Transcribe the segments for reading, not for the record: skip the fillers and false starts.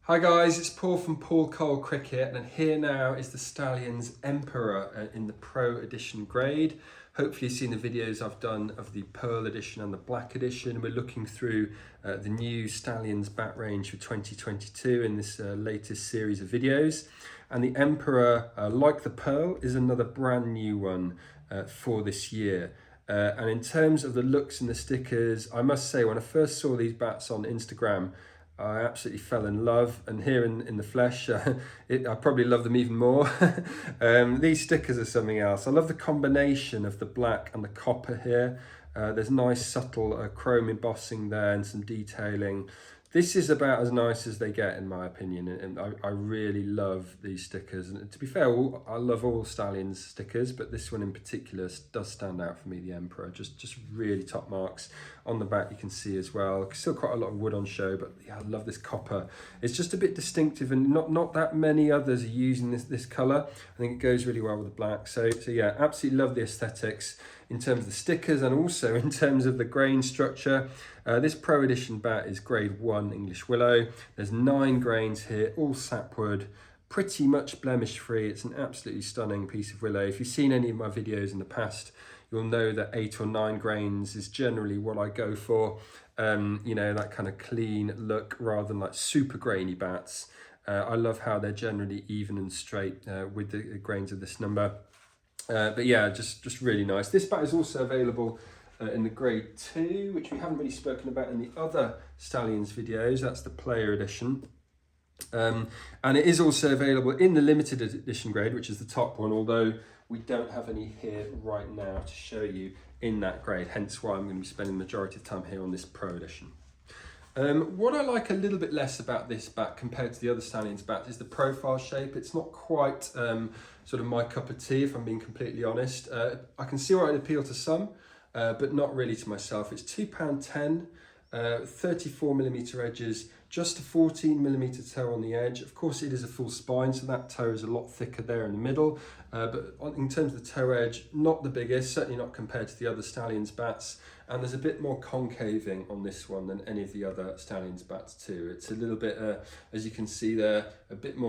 Hi guys, it's Paul from Paul Cole Cricket, and here now is the Stallionz Emperor in the Pro Edition grade. Hopefully you've seen the videos I've done of the Pearl Edition and the Black Edition. We're looking through the new Stallionz bat range for 2022 in this latest series of videos. And the Emperor, like the Pearl, is another brand new one for this year. And in terms of the looks and the stickers, I must say when I first saw these bats on Instagram, I absolutely fell in love, and here in the flesh, I probably love them even more. These stickers are something else. I love the combination of the black and the copper here. There's nice subtle chrome embossing there and some detailing. This is about as nice as they get, in my opinion, and I really love these stickers. And to be fair, I love all Stallionz stickers, but this one in particular does stand out for me, the Emperor. Just really top marks. On the back you can see as well, still quite a lot of wood on show, but yeah, I love this copper. It's just a bit distinctive, and not that many others are using this colour. I think it goes really well with the black. So yeah, absolutely love the aesthetics in terms of the stickers and also in terms of the grain structure. This Pro Edition bat is grade 1 English Willow. There's 9 grains here, all sapwood, pretty much blemish free. It's an absolutely stunning piece of willow. If you've seen any of my videos in the past, you'll know that 8 or 9 grains is generally what I go for. You know, that kind of clean look rather than like super grainy bats. I love how they're generally even and straight with the grains of this number. But yeah, just really nice. This bat is also available in the grade 2, which we haven't really spoken about in the other Stallionz videos. That's the player edition. And it is also available in the limited edition grade, which is the top one, although we don't have any here right now to show you in that grade, hence why I'm going to be spending the majority of time here on this Pro Edition. What I like a little bit less about this bat compared to the other Stallionz bats is the profile shape. It's not quite sort of my cup of tea, if I'm being completely honest. I can see why it appeal to some, but not really to myself. It's £2.10, 34mm edges, just a 14mm toe on the edge. Of course it is a full spine, so that toe is a lot thicker there in the middle, but in terms of the toe edge, not the biggest, certainly not compared to the other Stallionz bats, and there's a bit more concaving on this one than any of the other Stallionz bats too. It's a little bit, as you can see there, a bit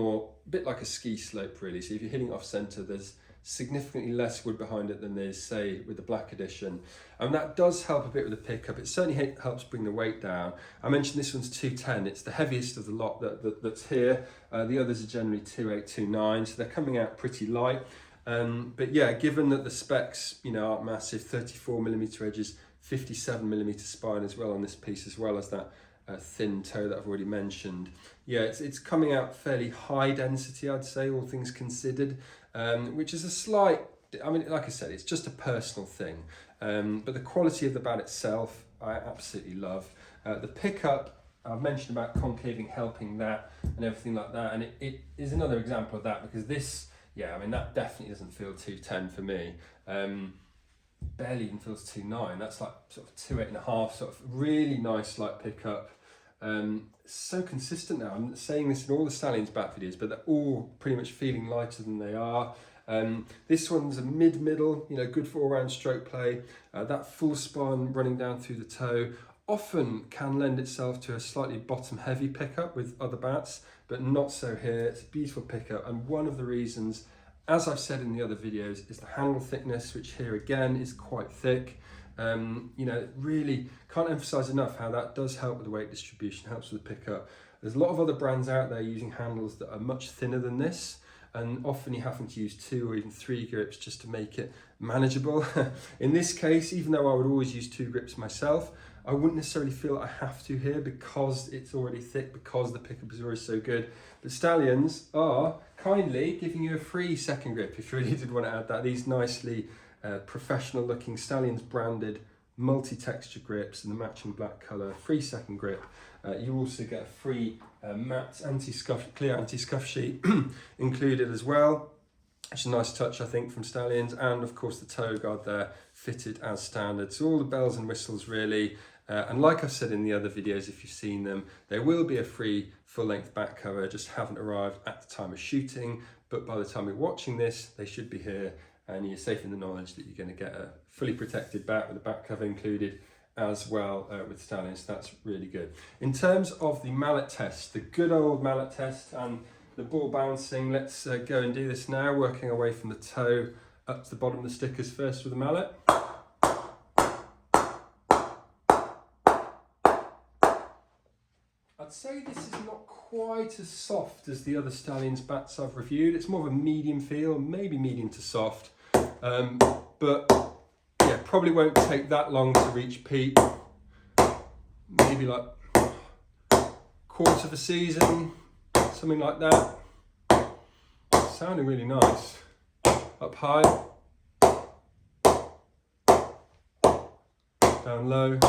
like a ski slope really. So if you're hitting off centre, there's significantly less wood behind it than there's, say, with the Black Edition. And that does help a bit with the pickup. It certainly helps bring the weight down. I mentioned this one's 210. It's the heaviest of the lot that's here. The others are generally 28, 29, so they're coming out pretty light. But yeah, given that the specs, you know, aren't massive, 34mm edges, 57mm spine as well on this piece, as well as that thin toe that I've already mentioned. Yeah, it's coming out fairly high density, I'd say, all things considered, which is a slight, I mean, like I said, it's just a personal thing. But the quality of the bat itself, I absolutely love. The pickup, I've mentioned about concaving helping that and everything like that, and it is another example of that, because this, yeah, I mean, that definitely doesn't feel 210 for me. Barely even feels 2.9. That's like sort of 2.8.5, sort of really nice light pickup. So consistent now. I'm saying this in all the Stallionz bat videos, but they're all pretty much feeling lighter than they are. This one's a middle, you know, good for all-round stroke play. That full spine running down through the toe often can lend itself to a slightly bottom heavy pickup with other bats, but not so here. It's a beautiful pickup, and one of the reasons, as I've said in the other videos, is the handle thickness, which here again is quite thick. You know, really can't emphasize enough how that does help with the weight distribution, helps with the pickup. There's a lot of other brands out there using handles that are much thinner than this, and often you're having to use 2 or even 3 grips just to make it manageable. In this case, even though I would always use 2 grips myself, I wouldn't necessarily feel I have to here because it's already thick, because the pickup is already so good. But Stallionz are kindly giving you a free second grip if you really did want to add that. These nicely professional looking Stallionz branded multi-texture grips in the matching black colour, free second grip. You also get a free matte clear anti-scuff sheet included as well. It's a nice touch, I think, from Stallionz, and of course the toe guard there fitted as standard. So all the bells and whistles really. And like I've said in the other videos, if you've seen them, there will be a free full-length back cover, just haven't arrived at the time of shooting, but by the time you're watching this, they should be here, and you're safe in the knowledge that you're going to get a fully protected bat with a back cover included as well with Stallionz. That's really good. In terms of the mallet test, the good old mallet test and the ball bouncing, let's go and do this now, working our way from the toe up to the bottom of the stickers first with the mallet. I'd say this is not quite as soft as the other Stallionz bats I've reviewed. It's more of a medium feel, maybe medium to soft, but yeah, probably won't take that long to reach peak. Maybe like quarter of a season, something like that. Sounding really nice. Up high, down low.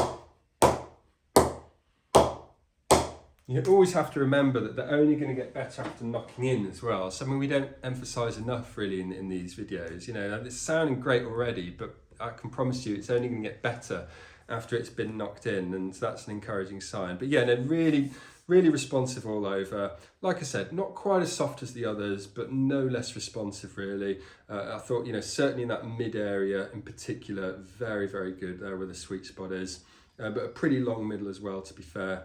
You always have to remember that they're only going to get better after knocking in as well. Something we don't emphasise enough really in these videos. You know, it's sounding great already, but I can promise you it's only going to get better after it's been knocked in, and that's an encouraging sign. But yeah, they're really responsive all over. Like I said, not quite as soft as the others, but no less responsive really. I thought, you know, certainly in that mid area in particular, very good there where the sweet spot is, but a pretty long middle as well, to be fair.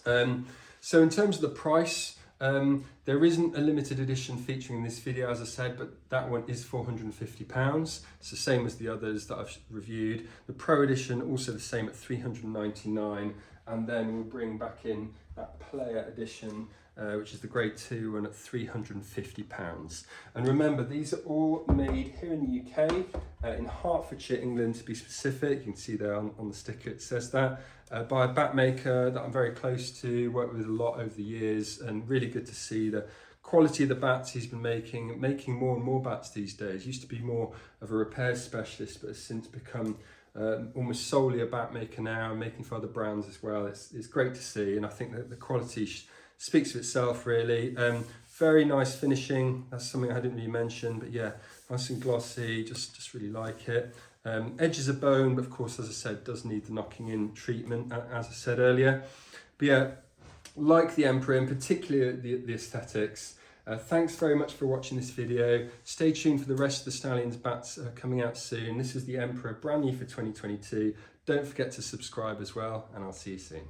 So in terms of the price, there isn't a limited edition featuring in this video, as I said, but that one is £450. It's the same as the others that I've reviewed. The Pro Edition also the same at £399, and then we'll bring back in that Player Edition, which is the grade 2 one at £350. And remember, these are all made here in the UK, in Hertfordshire, England to be specific. You can see there on the sticker it says that, by a bat maker that I'm very close to, worked with a lot over the years, and really good to see the quality of the bats he's been making more and more bats these days. Used to be more of a repair specialist, but has since become almost solely a bat maker now, making for other brands as well. It's great to see, and I think that the quality speaks for itself really. Very nice finishing. That's something I didn't really mention, but yeah, nice and glossy. Just really like it. Edges are bone, but of course, as I said, does need the knocking in treatment, as I said earlier. But yeah, like the Emperor, in particular the aesthetics. Thanks very much for watching this video. Stay tuned for the rest of the Stallionz bats coming out soon. This is the Emperor, brand new for 2022. Don't forget to subscribe as well, and I'll see you soon.